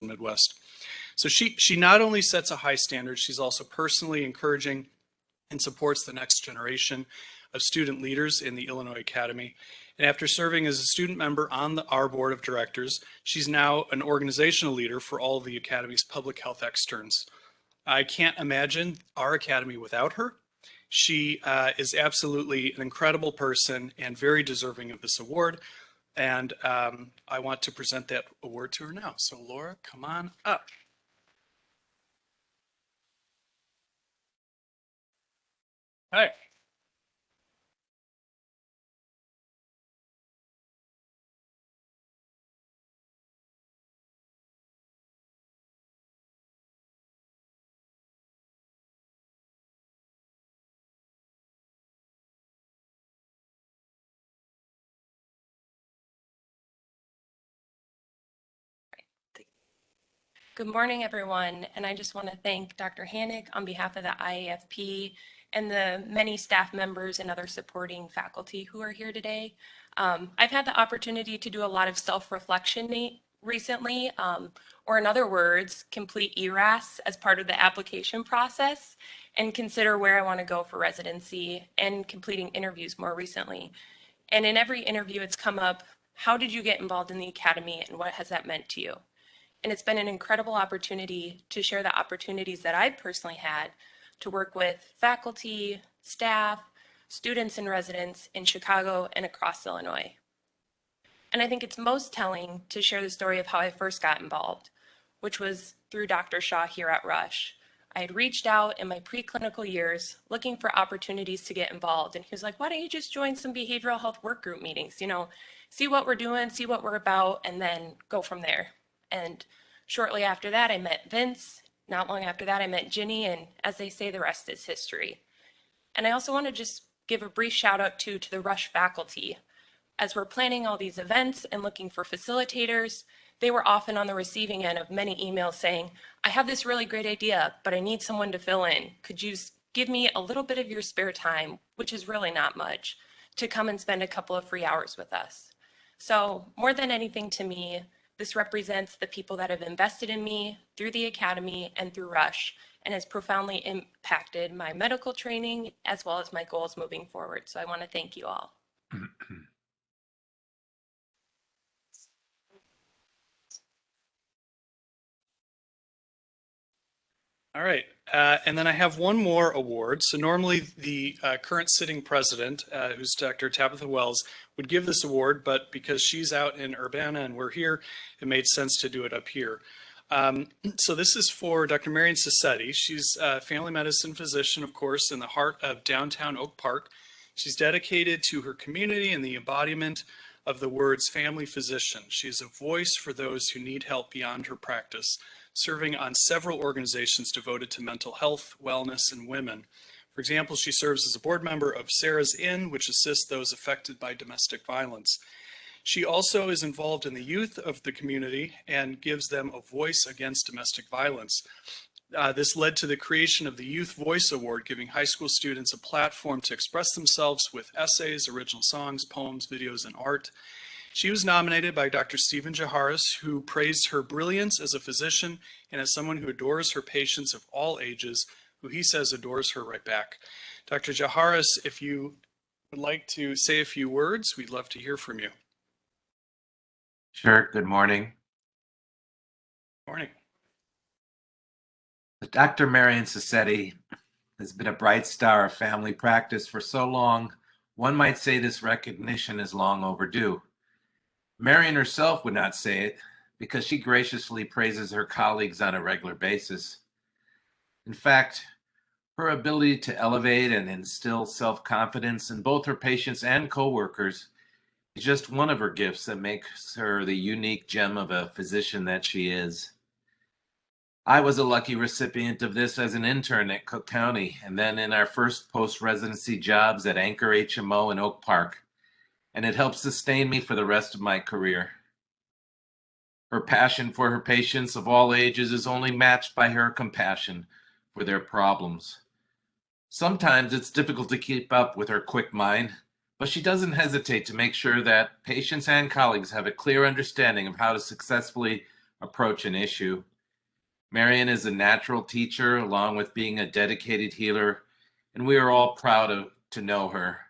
Midwest. So she not only sets a high standard, she's also personally encouraging and supports the next generation of student leaders in the Illinois Academy. And after serving as a student member on our board of directors, she's now an organizational leader for all of the Academy's public health externs. I can't imagine our Academy without her. She is absolutely an incredible person and very deserving of this award. And I want to present that award to her now. So Laura, come on up. Hi. Good morning, everyone, and I just want to thank Dr. Hanak on behalf of the IAFP and the many staff members and other supporting faculty who are here today. I've had the opportunity to do a lot of self-reflection recently, or in other words, complete ERAS as part of the application process and consider where I want to go for residency and completing interviews more recently. And in every interview, it's come up, how did you get involved in the Academy and what has that meant to you? And it's been an incredible opportunity to share the opportunities that I've personally had to work with faculty, staff, students and residents in Chicago and across Illinois. And I think it's most telling to share the story of how I first got involved, which was through Dr. Shaw here at Rush. I had reached out in my preclinical years looking for opportunities to get involved. And he was like, why don't you just join some behavioral health work group meetings, see what we're doing, see what we're about, and then go from there. And shortly after that, I met Vince. Not long after that, I met Ginny, and as they say, the rest is history. And I also want to just give a brief shout out to the Rush faculty. As we're planning all these events and looking for facilitators, they were often on the receiving end of many emails saying, I have this really great idea, but I need someone to fill in. Could you give me a little bit of your spare time, which is really not much, to come and spend a couple of free hours with us? So more than anything to me, this represents the people that have invested in me through the Academy and through Rush, and has profoundly impacted my medical training as well as my goals moving forward. So I want to thank you all. All right, and then I have one more award. So normally the current sitting president, who's Dr. Tabitha Wells, would give this award, but because she's out in Urbana and we're here, it made sense to do it up here. So this is for Dr. Marion Sassetti. She's a family medicine physician, of course, in the heart of downtown Oak Park. She's dedicated to her community and the embodiment of the words family physician. She's a voice for those who need help beyond her practice, serving on several organizations devoted to mental health, wellness, and women. For example, she serves as a board member of Sarah's Inn, which assists those affected by domestic violence. She also is involved in the youth of the community and gives them a voice against domestic violence. This led to the creation of the Youth Voice Award, giving high school students a platform to express themselves with essays, original songs, poems, videos, and art. She was nominated by Dr. Stephen Jaharis, who praised her brilliance as a physician and as someone who adores her patients of all ages, who he says adores her right back. Dr. Jaharis, if you would like to say a few words, we'd love to hear from you. Sure. Good morning. Morning. Dr. Marian Sassetti has been a bright star of family practice for so long, one might say this recognition is long overdue. Marion herself would not say it because she graciously praises her colleagues on a regular basis. In fact, her ability to elevate and instill self-confidence in both her patients and coworkers is just one of her gifts that makes her the unique gem of a physician that she is. I was a lucky recipient of this as an intern at Cook County and then in our first post-residency jobs at Anchor HMO in Oak Park, and it helped sustain me for the rest of my career. Her passion for her patients of all ages is only matched by her compassion for their problems. Sometimes it's difficult to keep up with her quick mind, but she doesn't hesitate to make sure that patients and colleagues have a clear understanding of how to successfully approach an issue. Marion is a natural teacher along with being a dedicated healer, and we are all proud to know her.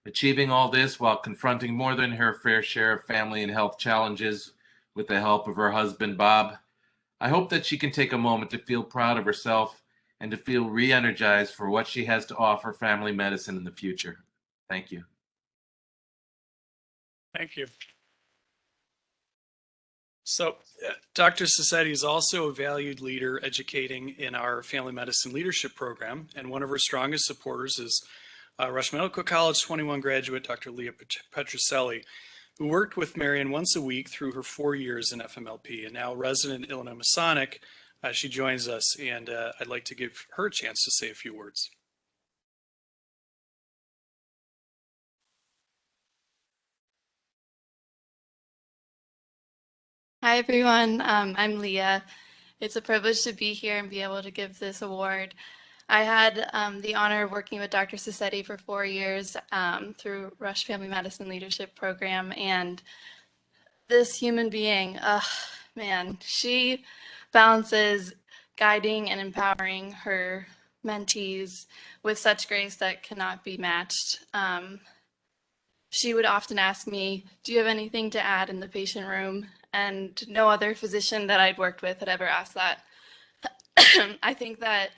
Achieving all this while confronting more than her fair share of family and health challenges with the help of her husband, Bob. I hope that she can take a moment to feel proud of herself and to feel re-energized for what she has to offer family medicine in the future. Thank you. Thank you. So Dr. Cissetti is also a valued leader educating in our family medicine leadership program, and one of her strongest supporters is Rush Medical College 21 graduate Dr. Leah Petrucelli, who worked with Marion once a week through her 4 years in FMLP, and now resident in Illinois Masonic. She joins us, and I'd like to give her a chance to say a few words. Hi, everyone. I'm Leah. It's a privilege to be here and be able to give this award. I had the honor of working with Dr. Sassetti for 4 years through Rush Family Medicine Leadership Program, and this human being, man, she balances guiding and empowering her mentees with such grace that cannot be matched. She would often ask me, "Do you have anything to add in the patient room?" And no other physician that I'd worked with had ever asked that. I think that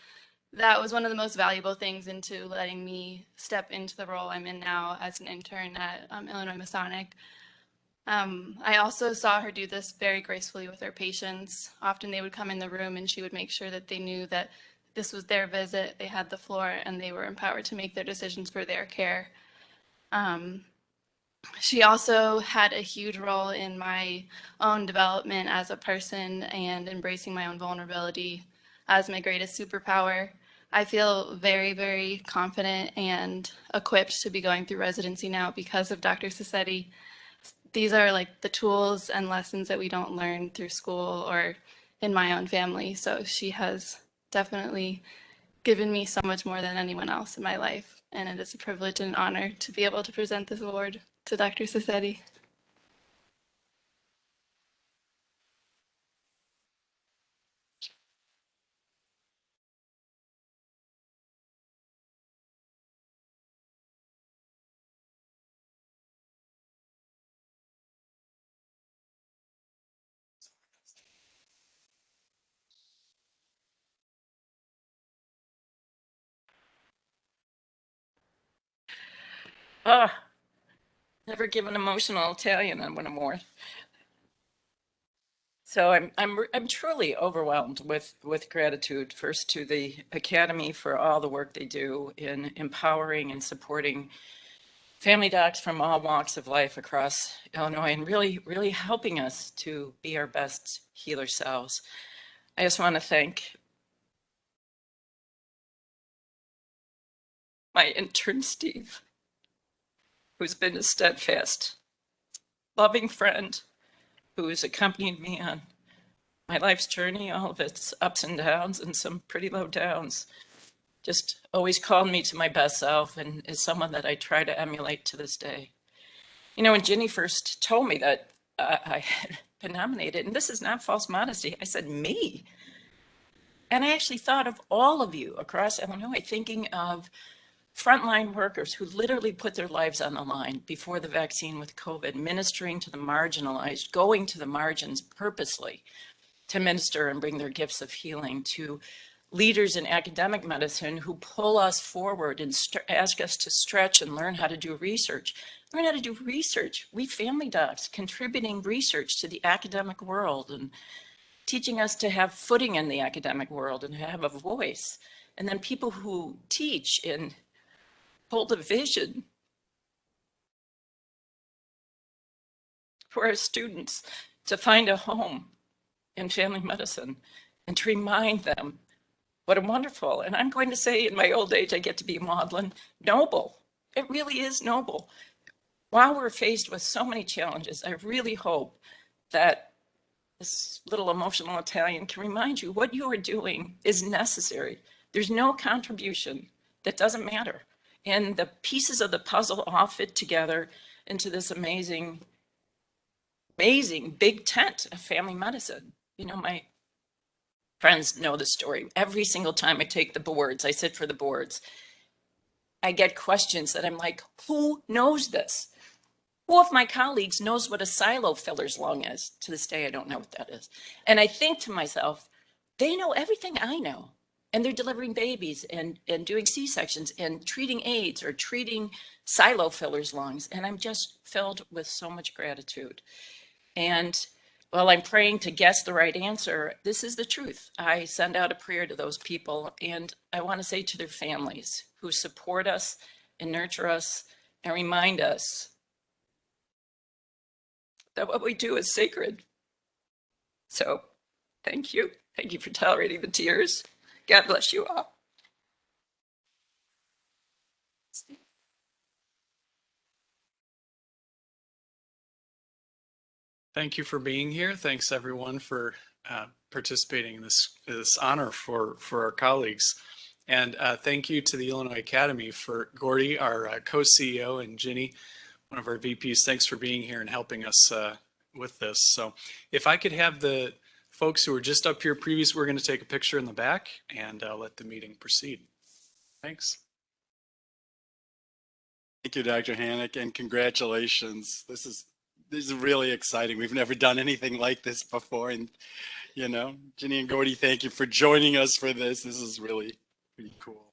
was one of the most valuable things into letting me step into the role I'm in now as an intern at Illinois Masonic. I also saw her do this very gracefully with her patients. Often they would come in the room and she would make sure that they knew that this was their visit, they had the floor, and they were empowered to make their decisions for their care. She also had a huge role in my own development as a person and embracing my own vulnerability as my greatest superpower. I feel very, very confident and equipped to be going through residency now because of Dr. Sassetti. These are like the tools and lessons that we don't learn through school or in my own family. So she has definitely given me so much more than anyone else in my life. And it is a privilege and an honor to be able to present this award to Dr. Sassetti. Never give an emotional Italian on one award. So I'm truly overwhelmed with gratitude, first to the Academy for all the work they do in empowering and supporting family docs from all walks of life across Illinois and really helping us to be our best healer selves. I just want to thank my intern, Steve, who's been a steadfast, loving friend who has accompanied me on my life's journey, all of its ups and downs and some pretty low downs. Just always called me to my best self and is someone that I try to emulate to this day. You know, when Ginny first told me that I had been nominated, and this is not false modesty, I said, me? And I actually thought of all of you across Illinois, thinking of frontline workers who literally put their lives on the line before the vaccine with COVID, ministering to the marginalized, going to the margins purposely to minister and bring their gifts of healing, to leaders in academic medicine who pull us forward and ask us to stretch and learn how to do research. Learn how to do research. We family docs contributing research to the academic world and teaching us to have footing in the academic world and have a voice. And then people who teach and hold a vision for our students to find a home in family medicine and to remind them what a wonderful, and I'm going to say in my old age, I get to be maudlin, noble. It really is noble. While we're faced with so many challenges, I really hope that this little emotional Italian can remind you what you are doing is necessary. There's no contribution that doesn't matter. And the pieces of the puzzle all fit together into this amazing, amazing big tent of family medicine. You know, my friends know the story. Every single time I take the boards, I sit for the boards, I get questions that I'm like, who knows this? Who of my colleagues knows what a silo filler's lung is? To this day, I don't know what that is. And I think to myself, they know everything I know. And they're delivering babies and doing C-sections and treating AIDS or treating silo fillers' lungs. And I'm just filled with so much gratitude. And while I'm praying to guess the right answer, this is the truth. I send out a prayer to those people. And I want to say to their families who support us and nurture us and remind us that what we do is sacred. So thank you. Thank you for tolerating the tears. God bless you all. Thank you for being here. Thanks everyone for participating in this honor for our colleagues. And thank you to the Illinois Academy for Gordy, our co-CEO, and Ginny, one of our VPs. Thanks for being here and helping us with this. So if I could have the folks who were just up here previous, we're going to take a picture in the back and let the meeting proceed. Thanks. Thank you, Dr. Hanak, and congratulations. This is really exciting. We've never done anything like this before. And, you know, Ginny and Gordy, thank you for joining us for this. This is really pretty cool.